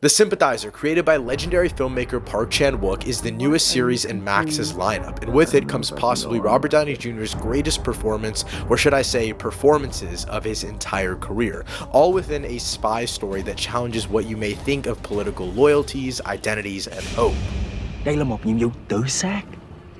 The Sympathizer, created by legendary filmmaker Park Chan-wook, is the newest series in Max's lineup, and with it comes possibly Robert Downey Jr.'s greatest performance, or should I say performances, of his entire career, all within a spy story that challenges what you may think of political loyalties, identities, and hope. Đây là một nhiệm vụ tự sát.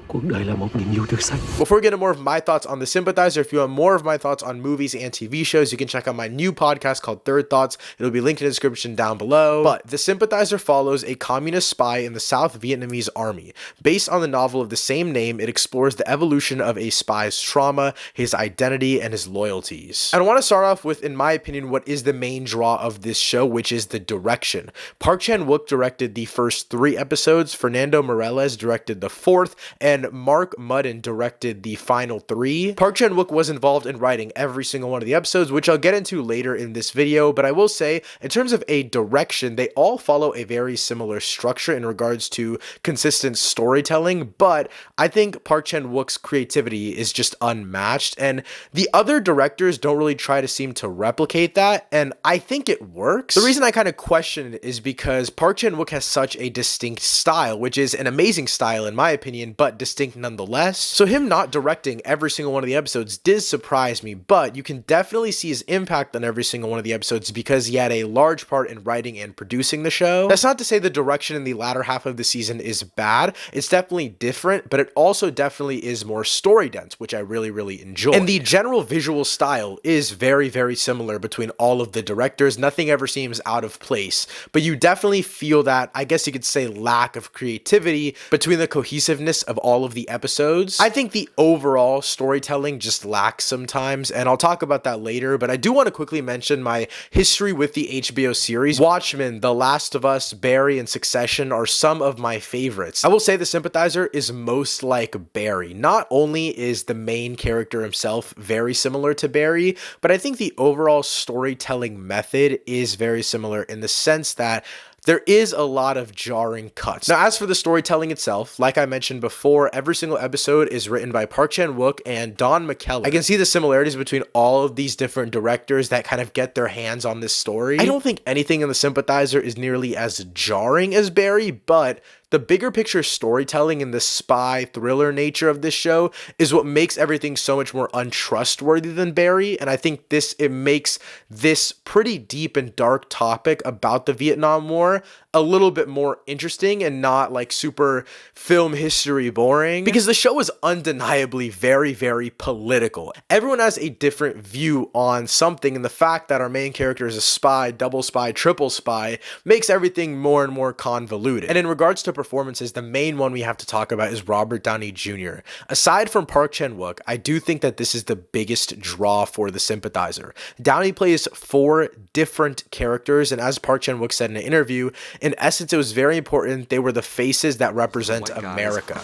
Cuộc đời là một nhiệm vụ tự sát. Before we get into more of my thoughts on The Sympathizer, if you want more of my thoughts on movies and TV shows, you can check out my new podcast called Third Thoughts. It'll be linked in the description down below. But The Sympathizer follows a communist spy in the South Vietnamese army. Based on the novel of the same name, it explores the evolution of a spy's trauma, his identity, and his loyalties. And I want to start off with, in my opinion, what is the main draw of this show, which is the direction. Park Chan-wook directed the first 3 episodes, Fernando Meirelles directed the 4th, and Mark Mudden directed the final 3. Park Chan-wook was involved in writing every single one of the episodes, which I'll get into later in this video, but I will say, in terms of a direction, they all follow a very similar structure in regards to consistent storytelling, but I think Park Chan-wook's creativity is just unmatched, and the other directors don't really try to seem to replicate that, and I think it works. The reason I kind of question it is because Park Chan-wook has such a distinct style, which is an amazing style in my opinion, but distinct nonetheless. So him not directing every single one of the episodes did surprise me, but you can definitely see his impact on every single one of the episodes because he had a large part in writing and producing the show. That's not to say the direction in the latter half of the season is bad. It's definitely different, but it also definitely is more story dense, which I really enjoy. And the general visual style is very similar between all of the directors. Nothing ever seems out of place, but you definitely feel that, I guess you could say, lack of creativity between the cohesiveness of all of the episodes. I think the overall storytelling just lacks sometimes, and I'll talk about that later, but I do want to quickly mention my history with the HBO series. Watchmen, The Last of Us, Barry, and Succession are some of my favorites. I will say The Sympathizer is most like Barry. Not only is the main character himself very similar to Barry, but I think the overall storytelling method is very similar in the sense that there is a lot of jarring cuts. Now, as for the storytelling itself, like I mentioned before, every single episode is written by Park Chan-wook and Don McKellar. I can see the similarities between all of these different directors that kind of get their hands on this story. I don't think anything in The Sympathizer is nearly as jarring as Barry, but the bigger picture storytelling and the spy thriller nature of this show is what makes everything so much more untrustworthy than Barry, and I think it makes this pretty deep and dark topic about the Vietnam War a little bit more interesting and not like super film history boring, because the show is undeniably very political. Everyone has a different view on something, and the fact that our main character is a spy, double spy, triple spy makes everything more and more convoluted. And in regards to performances, the main one we have to talk about is Robert Downey Jr. Aside from Park Chan-wook, I do think that this is the biggest draw for The Sympathizer. Downey plays 4 different characters, and as Park Chan-wook said in an interview, in essence, it was very important they were the faces that represent America.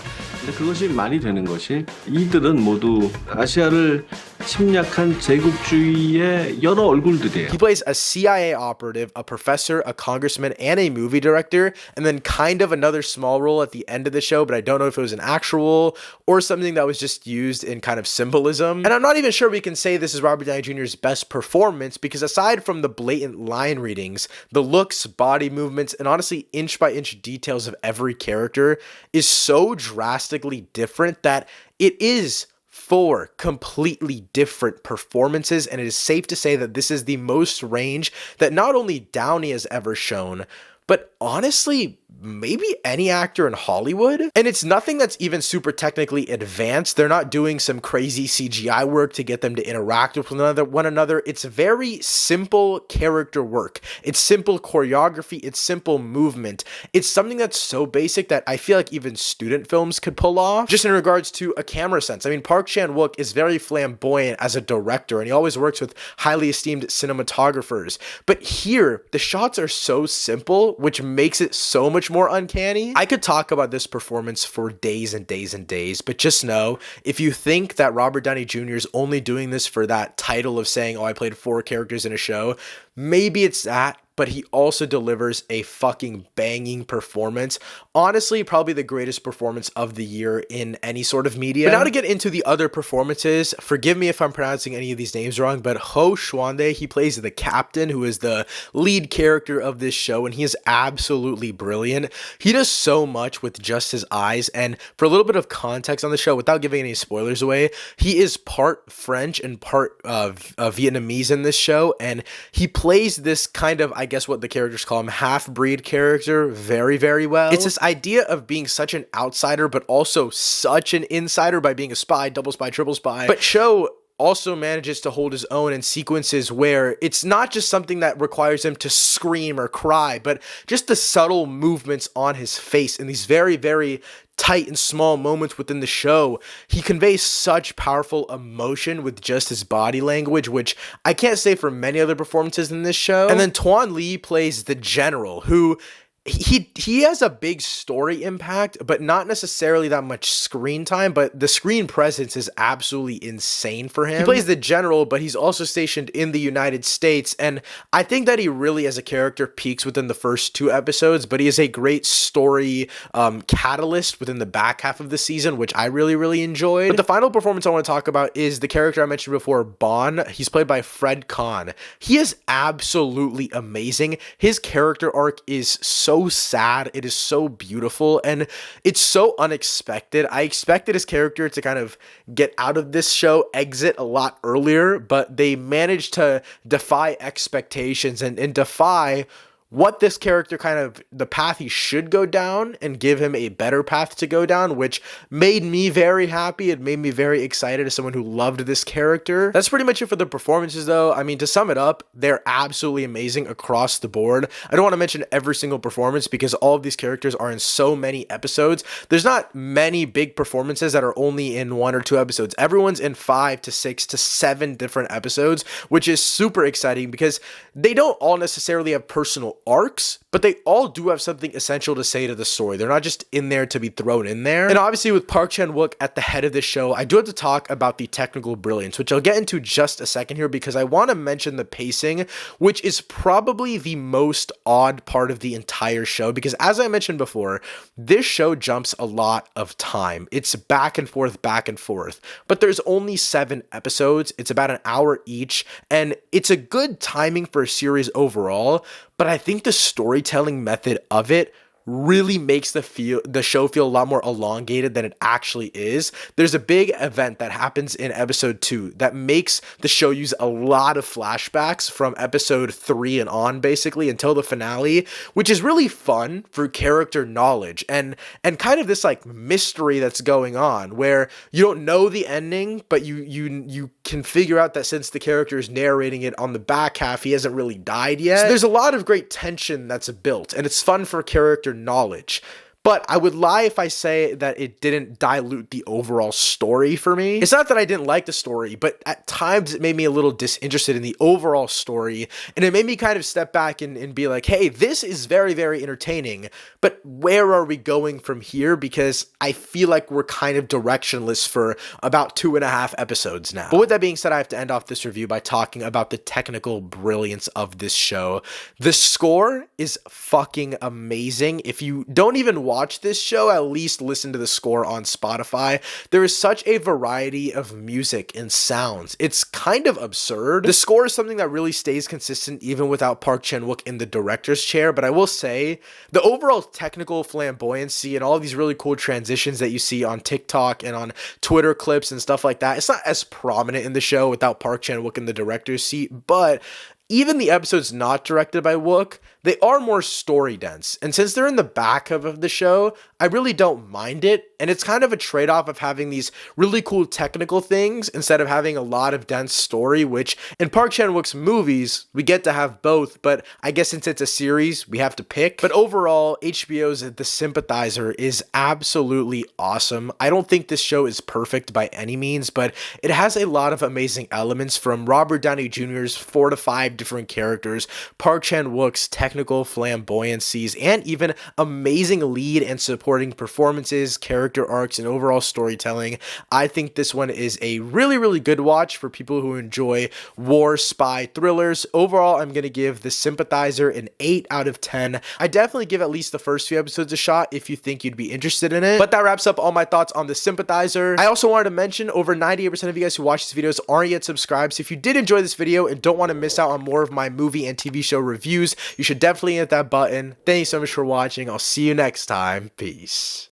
그것이 말이 되는 것이 이들은 모두 아시아를 침략한 제국주의의 여러 얼굴들이에요. He plays a CIA operative, a professor, a congressman, and a movie director, and then kind of another small role at the end of the show, but I don't know if it was an actual or something that was just used in kind of symbolism. And I'm not even sure we can say this is Robert Downey Jr.'s best performance, because aside from the blatant line readings, the looks, body movements, and honestly inch-by-inch details of every character is so drastically different that it is 4 completely different performances, and it is safe to say that this is the most range that not only Downey has ever shown, but honestly, maybe any actor in Hollywood. And it's nothing that's even super technically advanced. They're not doing some crazy CGI work to get them to interact with one another. It's very simple character work. It's simple choreography. It's simple movement. It's something that's so basic that I feel like even student films could pull off, just in regards to a camera sense. I mean, Park Chan-wook is very flamboyant as a director, and he always works with highly esteemed cinematographers. But here, the shots are so simple, which makes it so much more uncanny. I could talk about this performance for days and days, but just know, if you think that Robert Downey Jr. is only doing this for that title of saying, oh, I played 4 characters in a show, maybe it's that, but he also delivers a fucking banging performance. Honestly, probably the greatest performance of the year in any sort of media. But now to get into the other performances, forgive me if I'm pronouncing any of these names wrong, but Ho Schwande, he plays the captain, who is the lead character of this show, and he is absolutely brilliant. He does so much with just his eyes, and for a little bit of context on the show, without giving any spoilers away, he is part French and part Vietnamese in this show, and he plays this kind of, I guess what the characters call him, half-breed character very, very well. It's this idea of being such an outsider, but also such an insider by being a spy, double spy, triple spy. But Cho also manages to hold his own in sequences where it's not just something that requires him to scream or cry, but just the subtle movements on his face in these very, very tight and small moments within the show. He conveys such powerful emotion with just his body language, which I can't say for many other performances in this show. And then Tuan Lee plays the general, who he has a big story impact, but not necessarily that much screen time, but the screen presence is absolutely insane for him. He plays the general, but he's also stationed in the United States, and I think that he really, as a character, peaks within the first 2 episodes, but he is a great story catalyst within the back half of the season, which I really, really enjoyed. But the final performance I want to talk about is the character I mentioned before, Bon. He's played by Fred Kahn. He is absolutely amazing. His character arc is so sad, it is so beautiful, and it's so unexpected. I expected his character to kind of get out of this show, exit a lot earlier, but they managed to defy expectations and defy what this character kind of, the path he should go down, and give him a better path to go down, which made me very happy. It made me very excited as someone who loved this character. That's pretty much it for the performances though. I mean, to sum it up, they're absolutely amazing across the board. I don't want to mention every single performance because all of these characters are in so many episodes. There's not many big performances that are only in 1 or 2 episodes. Everyone's in 5 to 6 to 7 different episodes, which is super exciting because they don't all necessarily have personal arcs, but they all do have something essential to say to the story. They're not just in there to be thrown in there. And obviously with Park Chan-wook at the head of this show, I do have to talk about the technical brilliance, which I'll get into just a second here because I want to mention the pacing, which is probably the most odd part of the entire show because, as I mentioned before, this show jumps a lot of time. It's back and forth, but there's only 7 episodes. It's about an hour each, and it's a good timing for a series overall, but I think the storytelling method of it really makes the show feel a lot more elongated than it actually is. There's a big event that happens in episode 2 that makes the show use a lot of flashbacks from episode 3 and on, basically until the finale, which is really fun for character knowledge and kind of this like mystery that's going on where you don't know the ending, but you can figure out that since the character is narrating it on the back half, he hasn't really died yet. So there's a lot of great tension that's built, and it's fun for character knowledge. But I would lie if I say that it didn't dilute the overall story for me. It's not that I didn't like the story, but at times it made me a little disinterested in the overall story, and it made me kind of step back and be like, hey, this is very, very entertaining, but where are we going from here? Because I feel like we're kind of directionless for about 2.5 episodes now. But with that being said, I have to end off this review by talking about the technical brilliance of this show. The score is fucking amazing. If you don't even watch this show, at least listen to the score on Spotify. There is such a variety of music and sounds. It's kind of absurd. The score is something that really stays consistent even without Park Chan-wook in the director's chair, but I will say the overall technical flamboyancy and all of these really cool transitions that you see on TikTok and on Twitter clips and stuff like that, it's not as prominent in the show without Park Chan-wook in the director's seat, but even the episodes not directed by Wook, they are more story dense. And since they're in the back of the show, I really don't mind it. And it's kind of a trade-off of having these really cool technical things instead of having a lot of dense story, which in Park Chan-wook's movies, we get to have both. But I guess since it's a series, we have to pick. But overall, HBO's The Sympathizer is absolutely awesome. I don't think this show is perfect by any means, but it has a lot of amazing elements, from Robert Downey Jr.'s 4 to 5 different characters, Park Chan-wook's technical technical flamboyancies, and even amazing lead and supporting performances, character arcs, and overall storytelling. I think this one is a really, really good watch for people who enjoy war spy thrillers. Overall, I'm going to give The Sympathizer an 8 out of 10. I definitely give at least the first few episodes a shot if you think you'd be interested in it. But that wraps up all my thoughts on The Sympathizer. I also wanted to mention over 98% of you guys who watch these videos aren't yet subscribed. So if you did enjoy this video and don't want to miss out on more of my movie and TV show reviews, you should definitely hit that button. Thank you so much for watching. I'll see you next time. Peace.